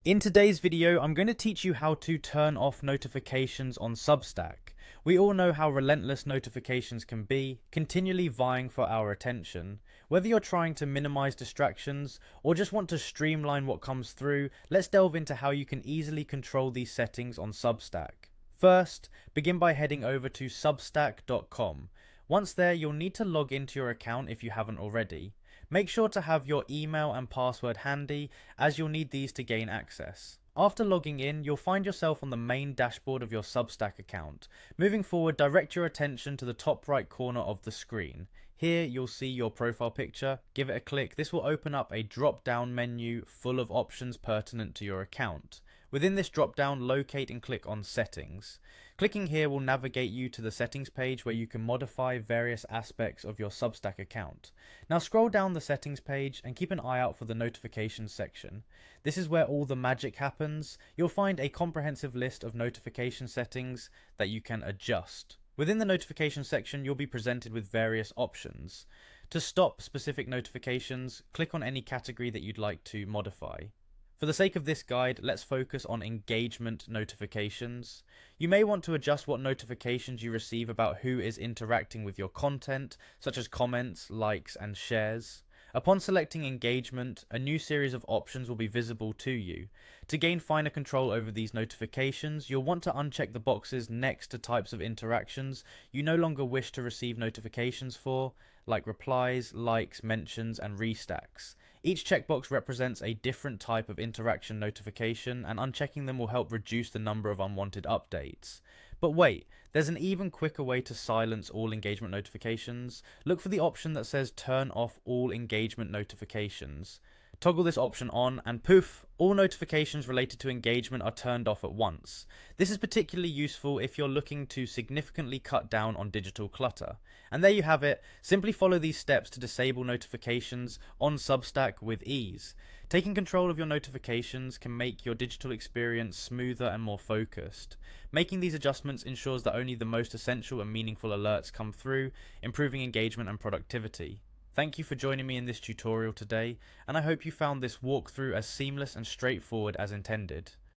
In today's video, I'm going to teach you how to turn off notifications on Substack. We all know how relentless notifications can be, continually vying for our attention. Whether you're trying to minimize distractions or just want to streamline what comes through, let's delve into how you can easily control these settings on Substack. First, begin by heading over to substack.com. Once there, you'll need to log into your account if you haven't already. Make sure to have your email and password handy, as you'll need these to gain access. After logging in, you'll find yourself on the main dashboard of your Substack account. Moving forward, direct your attention to the top right corner of the screen. Here you'll see your profile picture. Give it a click. This will open up a drop-down menu full of options pertinent to your account. Within this drop-down, locate and click on Settings. Clicking here will navigate you to the settings page where you can modify various aspects of your Substack account. Now scroll down the settings page and keep an eye out for the notifications section. This is where all the magic happens. You'll find a comprehensive list of notification settings that you can adjust. Within the notification section, you'll be presented with various options. To stop specific notifications, click on any category that you'd like to modify. For the sake of this guide, let's focus on engagement notifications. You may want to adjust what notifications you receive about who is interacting with your content, such as comments, likes, and shares. Upon selecting engagement, a new series of options will be visible to you. To gain finer control over these notifications, you'll want to uncheck the boxes next to types of interactions you no longer wish to receive notifications for, like replies, likes, mentions, and restacks. Each checkbox represents a different type of interaction notification, and unchecking them will help reduce the number of unwanted updates. But wait, there's an even quicker way to silence all engagement notifications. Look for the option that says turn off all engagement notifications. Toggle this option on and poof, all notifications related to engagement are turned off at once. This is particularly useful if you're looking to significantly cut down on digital clutter. And there you have it. Simply follow these steps to disable notifications on Substack with ease. Taking control of your notifications can make your digital experience smoother and more focused. Making these adjustments ensures that only the most essential and meaningful alerts come through, improving engagement and productivity. Thank you for joining me in this tutorial today, and I hope you found this walkthrough as seamless and straightforward as intended.